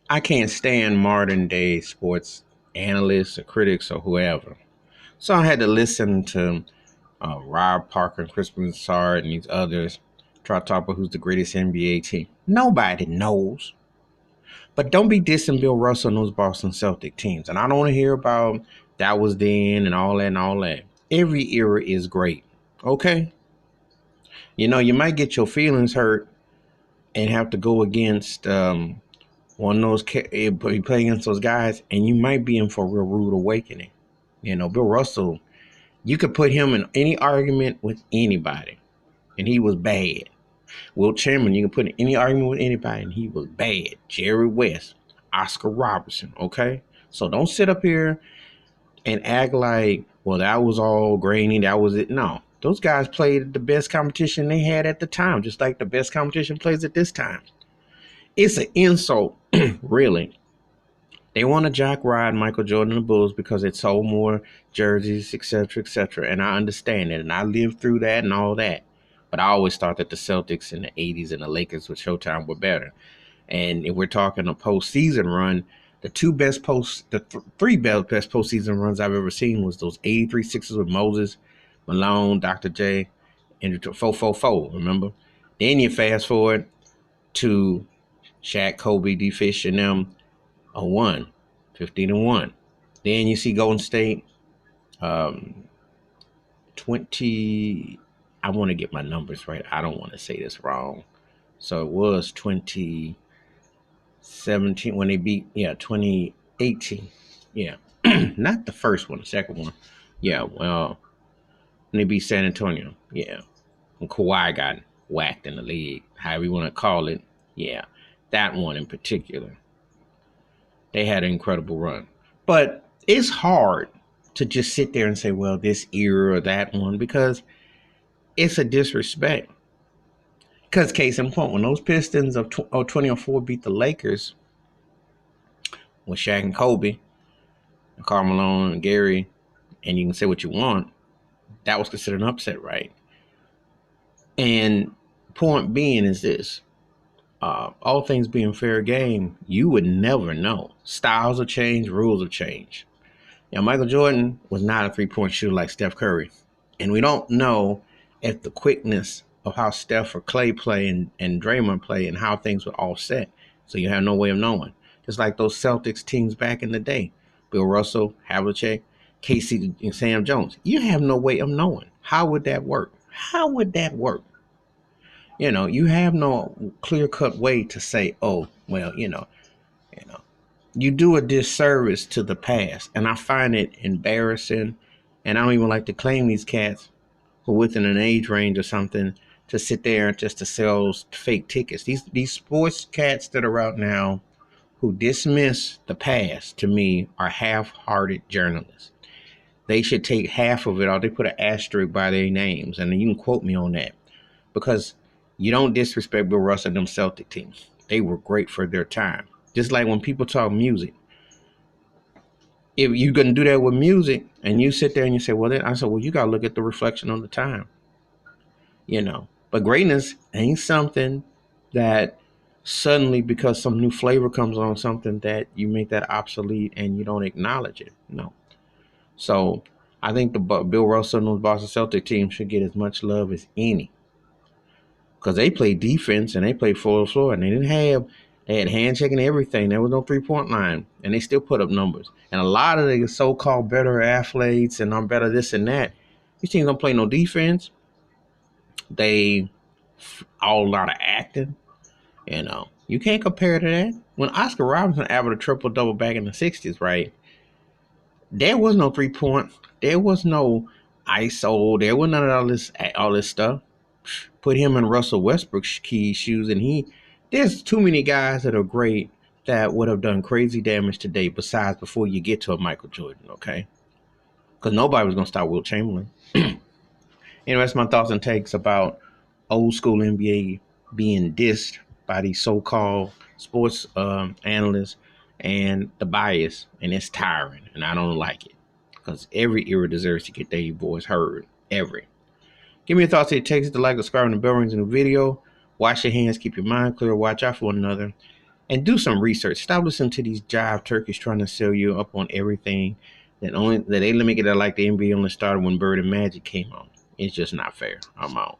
I can't stand modern day sports analysts or critics or whoever. So I had to listen to Rob Parker and Chris Broussard and these others try to talk about who's the greatest NBA team. Nobody knows. But don't be dissing Bill Russell and those Boston Celtic teams. And I don't want to hear about that was then and all that and all that. Every era is great. Okay? You know, you might get your feelings hurt and have to go against one of those, you play against those guys, and you might be in for a real rude awakening. You know, Bill Russell, you could put him in any argument with anybody, and he was bad. Will Chamberlain, you can put in any argument with anybody, and he was bad. Jerry West, Oscar Robertson, okay? So don't sit up here and act like, well, that was all grainy, that was it. No, those guys played the best competition they had at the time, just like the best competition plays at this time. It's an insult, really. They want to jack ride Michael Jordan and the Bulls because it sold more jerseys, etc., etc. And I understand it, and I lived through that and all that. But I always thought that the Celtics in the '80s and the Lakers with Showtime were better. And if we're talking a postseason run, the three best postseason runs I've ever seen was those '83 Sixers with Moses, Malone, Dr. J, and 444. Remember? Then you fast forward to Shaq, Kobe, D. Fish, and them a 1, 15-1. Then you see Golden State, um, 20. I want to get my numbers right. I don't want to say this wrong. So it was 2017 when they beat, 2018. Yeah. Not the first one, the second one. Yeah, well, when they beat San Antonio. Yeah. When Kawhi got whacked in the league, however you want to call it. Yeah. That one in particular. They had an incredible run. But it's hard to just sit there and say, well, this era or that one, because it's a disrespect. Because case in point, when those Pistons of 2004 beat the Lakers with Shaq and Kobe, and Karl Malone and Gary, and you can say what you want, that was considered an upset, right? And point being is this. All things being fair game, you would never know. Styles will change, rules will change. Now, Michael Jordan was not a three-point shooter like Steph Curry. And we don't know if the quickness of how Steph or Clay play and Draymond play and how things would offset. So you have no way of knowing. Just like those Celtics teams back in the day. Bill Russell, Havlicek, Casey, and Sam Jones. You have no way of knowing. How would that work? How would that work? You know, you have no clear-cut way to say, oh, well, you know, you do a disservice to the past. And I find it embarrassing. And I don't even like to claim these cats who within an age range or something to sit there just to sell fake tickets. These sports cats that are out now who dismiss the past, to me, are half-hearted journalists. They should take half of it out. They put an asterisk by their names. And you can quote me on that. Because you don't disrespect Bill Russell and them Celtic teams. They were great for their time. Just like when people talk music. If you're going to do that with music and you sit there and you say, well, then I said, well, you got to look at the reflection of the time, But greatness ain't something that suddenly, because some new flavor comes on something, that you make that obsolete and you don't acknowledge it. No. So I think the Bill Russell and those Boston Celtic teams should get as much love as any. Because they played defense and they played floor to floor, and they had hand checking everything. There was no 3-point line, and they still put up numbers. And a lot of the so-called better athletes and I'm better this and that, these teams don't play no defense. They all a lot of acting. You can't compare to that. When Oscar Robertson averaged a triple double back in the '60s, right? There was no 3-point. There was no ISO. There was none of all this stuff. Put him in Russell Westbrook's key shoes, and there's too many guys that are great that would have done crazy damage today. Besides, before you get to a Michael Jordan, okay? Because nobody was gonna stop Wilt Chamberlain. Anyway, that's my thoughts and takes about old school NBA being dissed by these so-called sports analysts and the bias, and it's tiring, and I don't like it because every era deserves to get their voice heard. Every. Give me your thoughts. It takes to like, subscribe, and the bell rings in the video. Wash your hands, keep your mind clear, watch out for one another. And do some research. Stop listening to these jive turkeys trying to sell you up on everything. That they make it out like the NBA only started when Bird and Magic came on. It's just not fair. I'm out.